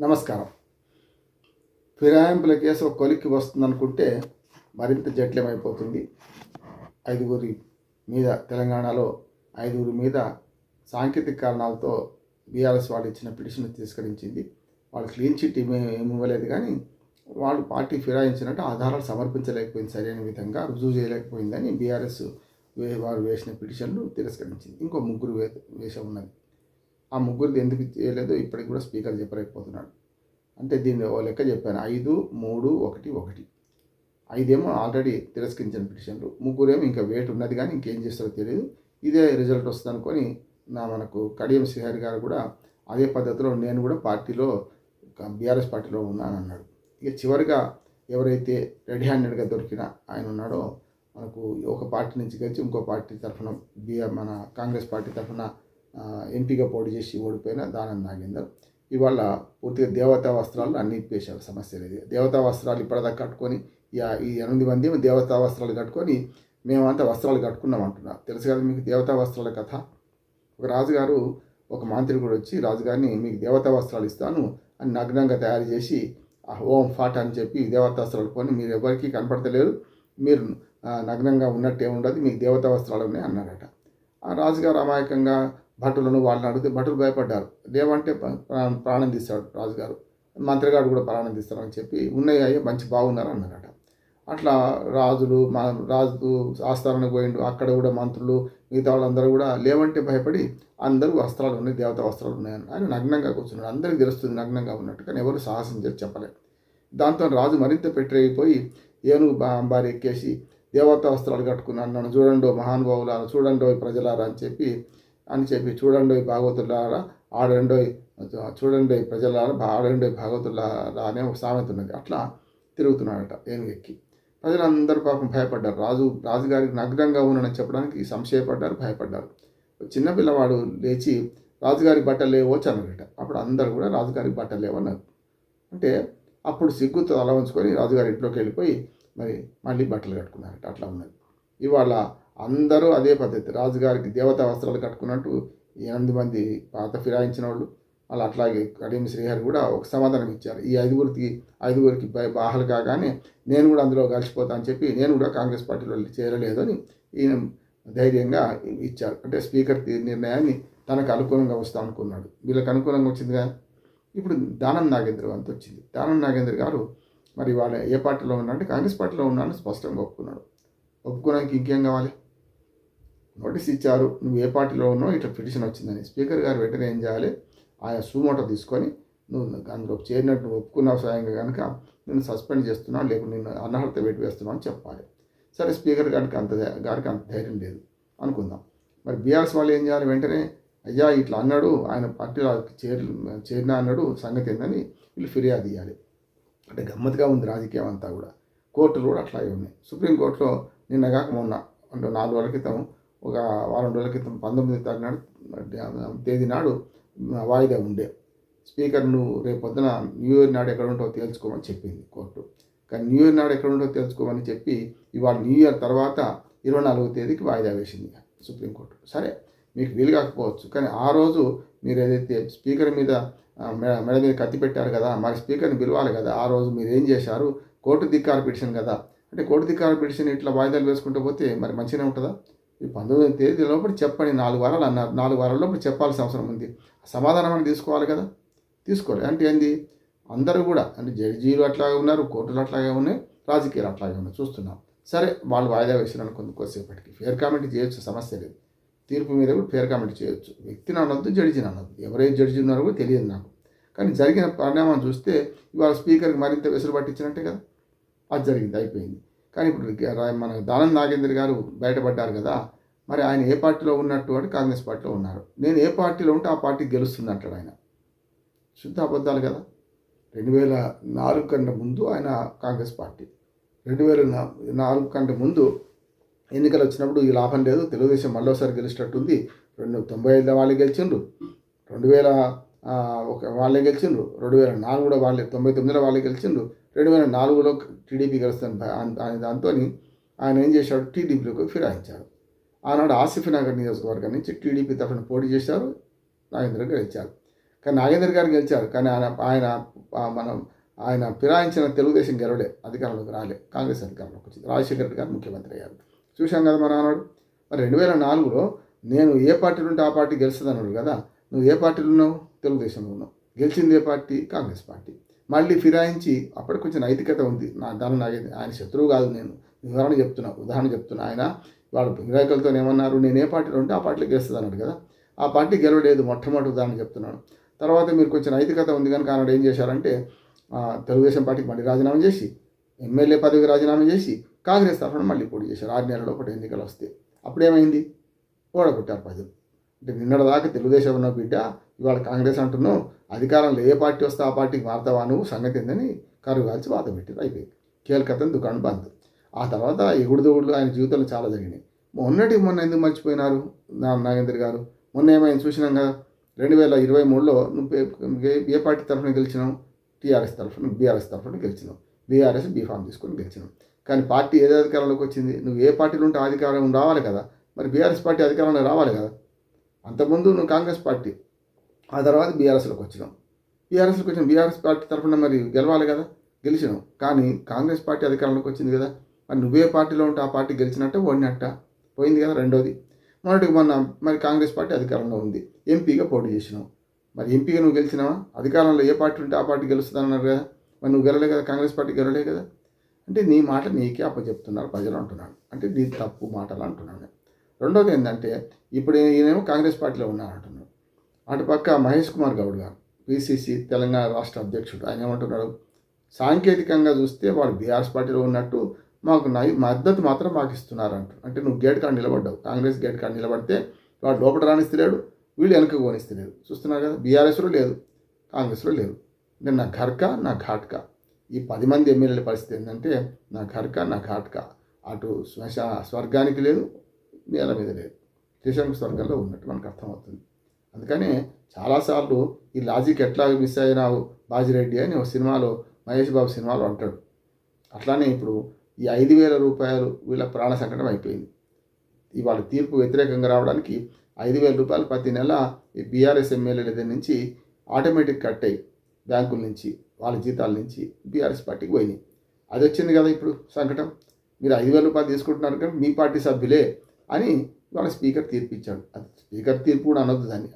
నమస్కారం. ఫిరాయింపుల కేసు ఒక కొలిక్కి వస్తుందనుకుంటే మరింత జటిలమైపోతుంది. ఐదుగురి మీద తెలంగాణలో ఐదుగురి మీద సాంకేతిక కారణాలతో బీఆర్ఎస్ వాళ్ళు ఇచ్చిన పిటిషన్ తిరస్కరించింది. వాళ్ళు క్లీన్ చిట్ ఏమి ఇవ్వలేదు, కానీ వాళ్ళు పార్టీ ఫిరాయించినట్టు ఆధారాలు సమర్పించలేకపోయింది, సరైన విధంగా రుజువు చేయలేకపోయిందని బీఆర్ఎస్ వారు వేసిన పిటిషన్లు తిరస్కరించింది. ఇంకో ముగ్గురు వేష ఉన్నది. ఆ ముగ్గురిది ఎందుకు చేయలేదో ఇప్పటికి కూడా స్పీకర్ చెప్పలేకపోతున్నాడు. అంటే దీన్ని ఓ లెక్క చెప్పాను, 5, 3, 1, 1. 5 ఆల్రెడీ తిరస్కరించిన పిటిషన్లు, ముగ్గురేమో ఇంకా వెయిట్ ఉన్నది కానీ ఇంకేం చేస్తారో తెలియదు. ఇదే రిజల్ట్ వస్తుంది అనుకొని మనకు కడియం శ్రీహరి గారు కూడా అదే పద్ధతిలో నేను కూడా పార్టీలో బీఆర్ఎస్ పార్టీలో ఉన్నాను అన్నాడు. ఇక చివరిగా ఎవరైతే రెడీ హ్యాండెడ్గా దొరికిన ఆయన ఉన్నాడో, మనకు ఒక పార్టీ నుంచి కలిసి ఇంకో పార్టీ తరఫున మన కాంగ్రెస్ పార్టీ తరఫున ఎంపీగా పోటీ చేసి ఓడిపోయిన దానం నాగేందర్ ఇవాళ పూర్తిగా దేవతా వస్త్రాలు అన్ని ఇప్పేశారు. సమస్య లేదు. దేవతా వస్త్రాలు ఇప్పటిదాకా కట్టుకొని ఈ 8 మంది దేవతా వస్త్రాలు కట్టుకొని మేమంతా వస్త్రాలు కట్టుకున్నాం అంటున్నారు. తెలుసు కదా మీకు దేవతా వస్త్రాల కథ. ఒక రాజుగారు ఒక మాంత్రి కూడా వచ్చి రాజుగారిని మీకు దేవతా వస్త్రాలు ఇస్తాను అని నగ్నంగా తయారు చేసి ఓం ఫాట్ అని చెప్పి దేవతా వస్త్రాలు కొని మీరు ఎవరికి కనపడతలేరు, మీరు నగ్నంగా ఉన్నట్టే ఉండదు, మీకు దేవతా వస్త్రాలు ఉన్నాయి అన్నారట. ఆ రాజుగారు అమాయకంగా భటులను వాళ్ళని అడిగితే భటులు భయపడ్డారు. లేవంటే ప్రాణం తీస్తాడు రాజుగారు, మంత్రిగారు కూడా ప్రాణం తీస్తారని చెప్పి ఉన్నాయి మంచి బాగున్నారు అన్నారట. అట్లా రాజు ఆస్థానానికి పోయిండు. అక్కడ కూడా మంత్రులు మిగతా వాళ్ళందరూ కూడా లేవంటే భయపడి అందరూ వస్త్రాలు ఉన్నాయి, దేవతా వస్త్రాలు ఉన్నాయని ఆయన నగ్నంగా కూర్చున్నాడు. అందరికీ తెలుస్తుంది నగ్నంగా ఉన్నట్టు, కానీ ఎవరు సాహసం చేసి చెప్పలేదు. దాంతో రాజు మరింత పెట్టయిపోయి ఏనుగు అంబారి ఎక్కేసి దేవతా వస్త్రాలు కట్టుకున్నాను, నన్ను చూడండో మహానుభావులారా, చూడండో ప్రజలారా అని చెప్పి చూడండి భాగవతులారా ఆడండోయ్, చూడండి ప్రజలారా ఆడండోయ్ భాగవతులారా అనే ఒక సామెత ఉన్నది. అట్లా తిరుగుతున్నాడట ఏనుగెక్కి. ప్రజలందరూ పాపం భయపడ్డారు. రాజుగారికి నగ్నంగా ఉన్నానని చెప్పడానికి సంశయపడ్డారు, భయపడ్డారు. చిన్నపిల్లవాడు లేచి రాజుగారి బట్టలు లేవోచ్చు అన్నాడట. అప్పుడు అందరూ కూడా రాజుగారికి బట్టలు లేవన్నారు. అంటే అప్పుడు సిగ్గుతో తల వంచుకొని రాజుగారి ఇంట్లోకి వెళ్ళిపోయి మరి మళ్ళీ బట్టలు కట్టుకున్నారట. అట్లా ఉన్నది. ఇవాళ అందరూ అదే పద్ధతి, రాజుగారికి దేవతా వస్త్రాలు కట్టుకున్నట్టు 8 మంది పాత ఫిరాయించిన వాళ్ళు వాళ్ళు అట్లాగే కడియం శ్రీహరి కూడా ఒక సమాధానం ఇచ్చారు. ఈ ఐదుగురికి బాహలు కాగానే నేను కూడా అందులో కలిసిపోతా అని చెప్పి నేను కూడా కాంగ్రెస్ పార్టీలో చేరలేదు అని ఈయన ధైర్యంగా ఇచ్చారు. అంటే స్పీకర్ నిర్ణయాన్ని తనకు అనుకూలంగా వస్తా అనుకున్నాడు. వీళ్ళకి అనుకూలంగా వచ్చిందిగా. ఇప్పుడు దానం నాగేంద్ర అంత వచ్చింది. దానం నాగేంద్ర గారు మరి వాళ్ళ ఏ పార్టీలో ఉన్నారంటే కాంగ్రెస్ పార్టీలో ఉన్నారని స్పష్టంగా ఒప్పుకున్నాడు. ఒప్పుకోవడానికి ఇంకేం కావాలి? నోటీస్ ఇచ్చారు, నువ్వు ఏ పార్టీలో ఉన్నావు, ఇట్లా పిటిషన్ వచ్చిందని. స్పీకర్ గారు వెంటనే ఏం చేయాలి, ఆయన సూమోటో తీసుకొని నువ్వు అందులో చేరినట్టు నువ్వు ఒప్పుకున్నావు స్వయంగా కనుక నేను సస్పెండ్ చేస్తున్నాను, లేకుంటే నేను అనర్హత పెట్టి వేస్తున్నావు అని చెప్పాలి. సరే, స్పీకర్ గారికి అంత ధైర్యం లేదు అనుకుందాం. మరి బీఆర్ఎస్ వాళ్ళు ఏం చేయాలి, వెంటనే అయ్యా ఇట్లా అన్నాడు, ఆయన పార్టీలో చేరినా అన్నాడు, సంగతి ఏందని వీళ్ళు ఫిర్యాదు ఇవ్వాలి. అంటే గమ్మత్తుగా ఉంది రాజకీయం అంతా కూడా. కోర్టులు కూడా అట్లాగే ఉన్నాయి. సుప్రీంకోర్టులో నిన్న కాక మొన్న అంటే 4 రోజుల క్రితం, ఒక వారం రోజుల క్రితం 19 తేదీ నాడు వాయిదా ఉండే. స్పీకర్ నువ్వు రేపు పొద్దున న్యూ ఇయర్ నాడు ఎక్కడ ఉంటావో తేల్చుకోమని చెప్పింది కోర్టు. కానీ న్యూ ఇయర్ నాడు ఎక్కడ ఉంటావో తేల్చుకోమని చెప్పి ఇవాళ న్యూ ఇయర్ తర్వాత 24వ తేదీకి వాయిదా వేసింది సుప్రీంకోర్టు. సరే, మీకు వీలు కాకపోవచ్చు, కానీ ఆ రోజు మీరు ఏదైతే స్పీకర్ మీద మెడ మీద కత్తి పెట్టారు కదా, మరి స్పీకర్ని పిలవాలి కదా. ఆ రోజు మీరు ఏం చేశారు, కోర్టు ధిక్కార పిటిషన్ కదా. అంటే కోర్టు ధిక్కార పిటిషన్ ఇట్లా వాయిదాలు వేసుకుంటూ పోతే మరి మంచిగానే ఉంటుందా? ఈ 19వ తేదీ లోపల చెప్పండి, 4 వారాలు అన్నారు. 4 వారాల లోపల చెప్పాల్సిన అవసరం ఉంది. సమాధానం అని తీసుకోవాలి కదా, తీసుకోవాలి. అంటే ఏంది, అందరూ కూడా అంటే జడ్జీలు అట్లాగే ఉన్నారు, కోర్టులు అట్లాగే ఉన్నాయి, రాజకీయాలు అట్లాగే ఉన్నాయి, చూస్తున్నాం. సరే, వాళ్ళు వాయిదా వేసినాను కొద్దిసేపటికి ఫేర్ కామెంట్ చేయొచ్చు, సమస్య లేదు. తీర్పు మీద కూడా ఫేర్ కామెంట్ చేయొచ్చు. వ్యక్తిని అనొద్దు, జడ్జిని అనొద్దు. ఎవరైతే జడ్జి ఉన్నారో కూడా తెలియదు నాకు. కానీ జరిగిన పరిణామం చూస్తే ఇవాళ స్పీకర్కి మరింత వెసులు పట్టించినట్టే కదా. అది జరిగింది, అయిపోయింది. కానీ ఇప్పుడు మన దానం నాగేంద్ర గారు బయటపడ్డారు కదా. మరి ఆయన ఏ పార్టీలో ఉన్నట్టు అంటే కాంగ్రెస్ పార్టీలో ఉన్నారు. నేను ఏ పార్టీలో ఉంటే ఆ పార్టీ గెలుస్తుంది అంటాడు ఆయన. శుద్ధ అబద్ధాలు కదా. 2004 కంటే ముందు ఆయన కాంగ్రెస్ పార్టీ, 2004 కంటే ముందు ఎన్నికలు వచ్చినప్పుడు ఈ లాభం లేదు, తెలుగుదేశం మళ్ళీసారి గెలిచినట్టుంది, 1995 వాళ్ళే గెలిచిండ్రు, 2001 వాళ్ళే గెలిచిండ్రు, 2004 కూడా వాళ్ళే, 99లో వాళ్ళే గెలిచిండ్రు, 2004లో టీడీపీ గెలుస్తాను దాంతో ఆయన ఏం చేశాడు, టీడీపీలోకి ఫిరాయించారు. ఆనాడు ఆసిఫ్ నగర్ నియోజకవర్గం నుంచి టీడీపీ తరఫున పోటీ చేశారు, నాగేంద్ర గెలిచారు. కానీ నాగేందర్ గారు గెలిచారు. కానీ ఆయన ఆయన మనం ఆయన ఫిరాయించిన తెలుగుదేశం గెలవలే, అధికారంలోకి రాలే, కాంగ్రెస్ అధికారంలోకి వచ్చింది. రాజశేఖర రెడ్డి గారు ముఖ్యమంత్రి అయ్యారు. చూశాం కదా మన ఆనాడు. మరి 2004లో నేను ఏ పార్టీలో ఉంటే ఆ పార్టీ గెలుస్తుంది అన్నాడు కదా. నువ్వు ఏ పార్టీలో ఉన్నావు? తెలుగుదేశంలో ఉన్నావు. గెలిచింది ఏ పార్టీ? కాంగ్రెస్ పార్టీ. మళ్ళీ ఫిరాయించి అప్పటికి కొంచెం నైతికత ఉంది. ఆయన శత్రువు కాదు, నేను ఉదాహరణ చెప్తున్నా. ఆయన వాడు వినాయకులతో ఏమన్నారు, నేను ఏ పార్టీలో ఉంటే ఆ పార్టీలో గెలుస్తుంది అన్నాడు కదా. ఆ పార్టీ గెలవలేదు, మొట్టమొదటి ఉదాహరణ చెప్తున్నాను. తర్వాత మీరు కొంచెం నైతికత ఉంది కనుక ఆనాడు ఏం చేశారంటే తెలుగుదేశం పార్టీకి మళ్ళీ రాజీనామా చేసి, ఎమ్మెల్యే పదవికి రాజీనామా చేసి కాంగ్రెస్ తరఫున మళ్ళీ పోటీ చేశారు. 6 నెలల్లో ఒకటి ఎన్నికలు వస్తే అప్పుడేమైంది? ఓడగొట్టారు ప్రజలు. అంటే నిన్నటిదాకా తెలుగుదేశం ఉన్న బిడ్డ ఇవాళ కాంగ్రెస్ అంటున్నావు, అధికారంలో ఏ పార్టీ వస్తే ఆ పార్టీకి మారుతావా నువ్వు, సంగతి ఏందని కరువు కాల్చి వాత పెట్టారు. అయిపోయింది. కేల్కతన్ దుకాణం బంద్. ఆ తర్వాత ఎగుడుదొగుడులు ఆయన జీవితంలో చాలా జరిగినాయి. మొన్న ఎందుకు మర్చిపోయినారు నాగేంద్ర గారు? మొన్న ఏమైంది చూసినాం కదా. 2023లో నువ్వు ఏ పార్టీ తరఫున గెలిచినావు? బీఆర్ఎస్ తరఫున గెలిచినావు. బీఆర్ఎస్ బీఫామ్ తీసుకొని గెలిచినావు. కానీ పార్టీ ఏది అధికారంలోకి వచ్చింది? నువ్వు ఏ పార్టీలో ఉంటే అధికారం రావాలి కదా. మరి బీఆర్ఎస్ పార్టీ అధికారంలో రావాలి కదా. అంతకుముందు నువ్వు కాంగ్రెస్ పార్టీ, ఆ తర్వాత బీఆర్ఎస్లోకి వచ్చినావు. బీఆర్ఎస్ పార్టీ తరఫున మరి గెలవాలి కదా, గెలిచినావు. కానీ కాంగ్రెస్ పార్టీ అధికారంలోకి వచ్చింది కదా. మరి నువ్వే పార్టీలో ఉంటే ఆ పార్టీ గెలిచినట్ట ఓడినట్ట పోయింది కదా. రెండోది, మొన్న మరి కాంగ్రెస్ పార్టీ అధికారంలో ఉంది, ఎంపీగా పోటీ చేసినావు. మరి ఎంపీగా నువ్వు గెలిచినావా? అధికారంలో ఏ పార్టీ ఉంటే ఆ పార్టీ గెలుస్తుంది అన్నారు కదా. మరి నువ్వు గెలలే కదా, కాంగ్రెస్ పార్టీ గెలలే కదా. అంటే నీ మాట నీకే అప్పచెప్తున్నారు ప్రజలు అంటున్నాను. అంటే నీ తప్పు మాటలు అంటున్నాను. రెండోది ఏంటంటే ఇప్పుడు ఈయనేమో కాంగ్రెస్ పార్టీలో ఉన్నారంటున్నాడు. అటుపక్క మహేష్ కుమార్ గౌడ్ గారు పిసిసి తెలంగాణ రాష్ట్ర అధ్యక్షుడు, ఆయన ఏమంటున్నాడు? సాంకేతికంగా చూస్తే వాడు బీఆర్ఎస్ పార్టీలో ఉన్నట్టు మాకు మద్దతు మాత్రం మాకు ఇస్తున్నారు అంటారు. అంటే నువ్వు గేట్ కాడ నిలబడ్డావు, కాంగ్రెస్ గేట్ కాడ నిలబడితే వాడు లోపల రాణిస్తలేడు, వీళ్ళు వెనక కోనిస్తలేడు. చూస్తున్నారు కదా. బీఆర్ఎస్లో లేదు, కాంగ్రెస్లో లేదు. అంటే నా ఘర్కా నా ఘాట్కా, ఈ 10 మంది ఎమ్మెల్యేల పరిస్థితి ఏంటంటే నా ఘర్కా నా ఘాట్కా. అటు స్వర్గానికి లేదు, నేల మీద లేదు, త్రిశంకు స్వర్గంలో ఉన్నట్టు మనకు అర్థమవుతుంది. అందుకనే చాలాసార్లు ఈ లాజిక్ ఎట్లా మిస్ అయినావు బాజిరెడ్డి అని ఒక సినిమాలో, మహేష్ బాబు సినిమాలో అంటాడు. అట్లానే ఇప్పుడు ఈ 5,000 రూపాయలు వీళ్ళ ప్రాణ సంకటం అయిపోయింది. ఇవాళ తీర్పు వ్యతిరేకంగా రావడానికి 5,000 రూపాయలు ప్రతి నెల ఈ బీఆర్ఎస్ ఎమ్మెల్యేల దగ్గర నుంచి ఆటోమేటిక్ కట్ అయ్యి బ్యాంకుల నుంచి వాళ్ళ జీతాల నుంచి బీఆర్ఎస్ పార్టీకి పోయినాయి. అది వచ్చింది కదా ఇప్పుడు సంకటం. మీరు 5,000 రూపాయలు తీసుకుంటున్నారు కానీ మీ పార్టీ సభ్యులే అని వాళ్ళ స్పీకర్ తీర్పు ఇచ్చాడు. అది స్పీకర్ తీర్పు కూడా అనొద్దు, దాన్ని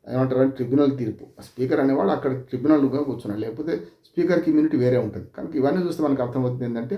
ఏమంటారంటే ట్రిబ్యునల్ తీర్పు. స్పీకర్ అనేవాడు అక్కడ ట్రిబ్యునల్గా కూర్చున్నాడు, లేకపోతే స్పీకర్కి ఇమ్యూనిటీ వేరే ఉంటుంది. కనుక ఇవన్నీ చూస్తే మనకు అర్థమవుతుంది ఏంటంటే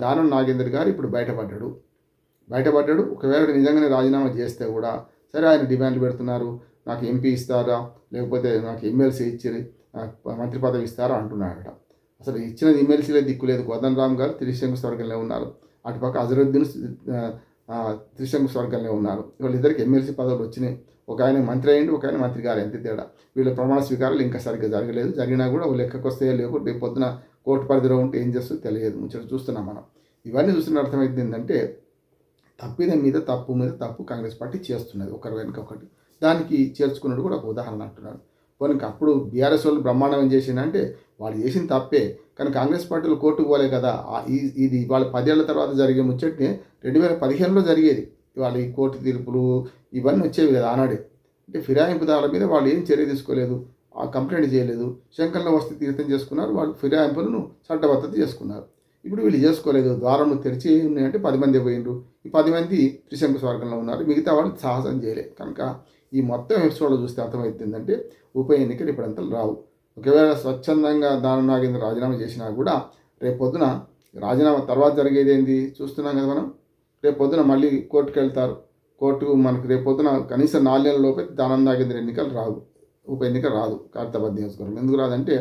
దానం నాగేందర్ గారు ఇప్పుడు బయటపడ్డాడు. ఒకవేళ నిజంగానే రాజీనామా చేస్తే కూడా సరే, ఆయన డిమాండ్లు పెడుతున్నారు, నాకు ఎంపీ ఇస్తారా లేకపోతే నాకు ఎమ్మెల్సీ ఇచ్చి మంత్రి పదవి ఇస్తారా అంటున్నాడట. అసలు ఇచ్చిన ఎమ్మెల్సీలే దిక్కులేదు. కోదండ రామ్ గారు త్రిశంకు స్వర్గంలో ఉన్నారు, అటుపక్క అజరుద్దీన్ త్రిశంకు స్వర్గంలో ఉన్నారు. వాళ్ళిద్దరికి ఎమ్మెల్సీ పదవులు వచ్చినాయి. ఒక ఆయన మంత్రి అయ్యిండు, ఒక ఆయన మంత్రి గారు, ఎంత తేడా. వీళ్ళ ప్రమాణ స్వీకారాలు ఇంకా సరిగ్గా జరగలేదు. జరిగినా కూడా లెక్కకు వస్తే లేకపోతే రేపు పొద్దున కోర్టు పరిధిలో ఉంటే ఏం చేస్తుందో తెలియదు. ముచ్చట చూస్తున్నాం మనం. ఇవన్నీ చూస్తున్న అర్థమైంది ఏంటంటే తప్పిదం మీద తప్పు కాంగ్రెస్ పార్టీ చేస్తున్నది, ఒకరి వెనుక ఒకటి. దానికి చేర్చుకున్నాడు కూడా ఒక ఉదాహరణ అంటున్నాడు. పోనీ అప్పుడు బీఆర్ఎస్ వాళ్ళు బ్రహ్మాండం ఏం చేసిందంటే వాళ్ళు చేసిన తప్పే, కానీ కాంగ్రెస్ పార్టీలు కోర్టుకు పోలే కదా. ఇది వాళ్ళ 10 ఏళ్ల తర్వాత జరిగే ముచ్చట్ని 2015లో జరిగేది. వాళ్ళ ఈ కోర్టు తీర్పులు ఇవన్నీ వచ్చేవి కదా ఆనాడే. అంటే ఫిరాయింపుదారుల మీద వాళ్ళు ఏం చర్య తీసుకోలేదు, కంప్లైంట్ చేయలేదు, శంకర్ల వస్తు తీర్థం చేసుకున్నారు. వాళ్ళు ఫిరాయింపులను చట్టబద్ధత చేసుకున్నారు. ఇప్పుడు వీళ్ళు చేసుకోలేదు. ద్వారం తెరిచి ఉన్నాయంటే 10 మంది పోయిండ్రు. ఈ 10 మంది త్రిశంకు స్వర్గంలో ఉన్నారు, మిగతా వాళ్ళు సాహసం చేయలేదు. కనుక ఈ మొత్తం ఎపిసోడ్లో చూస్తే అర్థమవుతుందంటే ఉప ఎన్నికలు ఇప్పుడంతా రావు. ఒకవేళ స్వచ్ఛందంగా దానం నాగేంద్ర రాజీనామా చేసినా కూడా రేపు పొద్దున రాజీనామా తర్వాత జరిగేది ఏంది చూస్తున్నాం కదా మనం. రేపు పొద్దున మళ్ళీ కోర్టుకు వెళ్తారు. కోర్టుకు మనకు రేపు పొద్దున కనీసం 4 నెలల లోపే దానం నాగేంద్ర ఎన్నికలు రావు, ఉప ఎన్నిక రాదు ఖైరతాబాద్ నియోజకవర్గం. ఎందుకు రాదంటే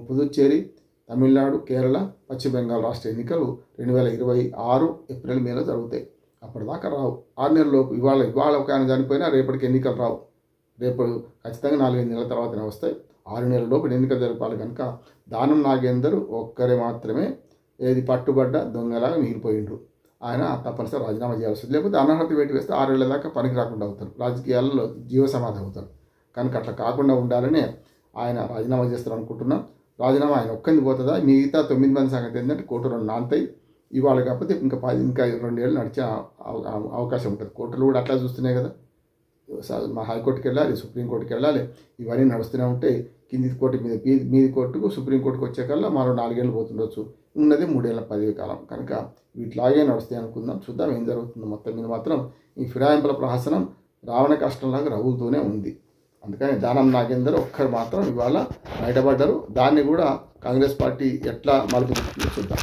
పుదుచ్చేరి, తమిళనాడు, కేరళ, పశ్చిమ బెంగాల్ రాష్ట్ర ఎన్నికలు 2026 ఏప్రిల్ మేలో జరుగుతాయి. అప్పటిదాకా రావు. 6 నెలల లోపు. ఇవాళ ఒక ఆయన చనిపోయినా రేపటికి ఎన్నికలు రావు. రేపు ఖచ్చితంగా 4-5 నెలల తర్వాతనే వస్తాయి. 6 నెలల లోపు ఎన్నికలు జరపాలి. కనుక దానం నాగేందర్ ఒక్కరే మాత్రమే ఏది పట్టుబడ్డ దొంగలాగా మిగిలిపోయిండ్రు. ఆయన తప్పనిసరి రాజీనామా చేయాల్సి వస్తుంది. లేకపోతే అనర్హత వేటు వేస్తే 6 ఏళ్ల దాకా పనికి రాకుండా అవుతారు, రాజకీయాల్లో జీవ సమాధి అవుతారు. కనుక అట్లా కాకుండా ఉండాలని ఆయన రాజీనామా చేస్తారు అనుకుంటున్నాం. రాజీనామా ఆయన ఒక్కరిని పోతుందా? మిగతా 9 మంది సంగతి ఏంటంటే కోర్టులో నాంతాయి. ఇవాళ కాకపోతే ఇంకా 2 ఏళ్ళు నడిచే అవకాశం ఉంటుంది. కోర్టులు కూడా అట్లా చూస్తున్నాయి కదా. మా హైకోర్టుకి వెళ్ళాలి, సుప్రీంకోర్టుకి వెళ్ళాలి. ఇవన్నీ నడుస్తూనే ఉంటాయి. కింది కోర్టు మీది కోర్టుకు సుప్రీంకోర్టుకు వచ్చేకల్లా మరో 4 ఏళ్ళు పోతుండొచ్చు. ఉన్నది 3 ఏళ్ల పదవి కాలం. కనుక వీటిలాగే నడుస్తాయి అనుకుందాం. చూద్దాం ఏం జరుగుతుందో. మొత్తం మీద మాత్రం ఈ ఫిరాయింపుల ప్రహసనం రావణ కష్టంలాగా రగులుతూనే ఉంది. అందుకని దానం నాగేందర్ ఒక్కరు మాత్రం ఇవాళ బయటపడ్డారు. దాన్ని కూడా కాంగ్రెస్ పార్టీ ఎట్లా మలుపు తిప్పుతుందో చూద్దాం.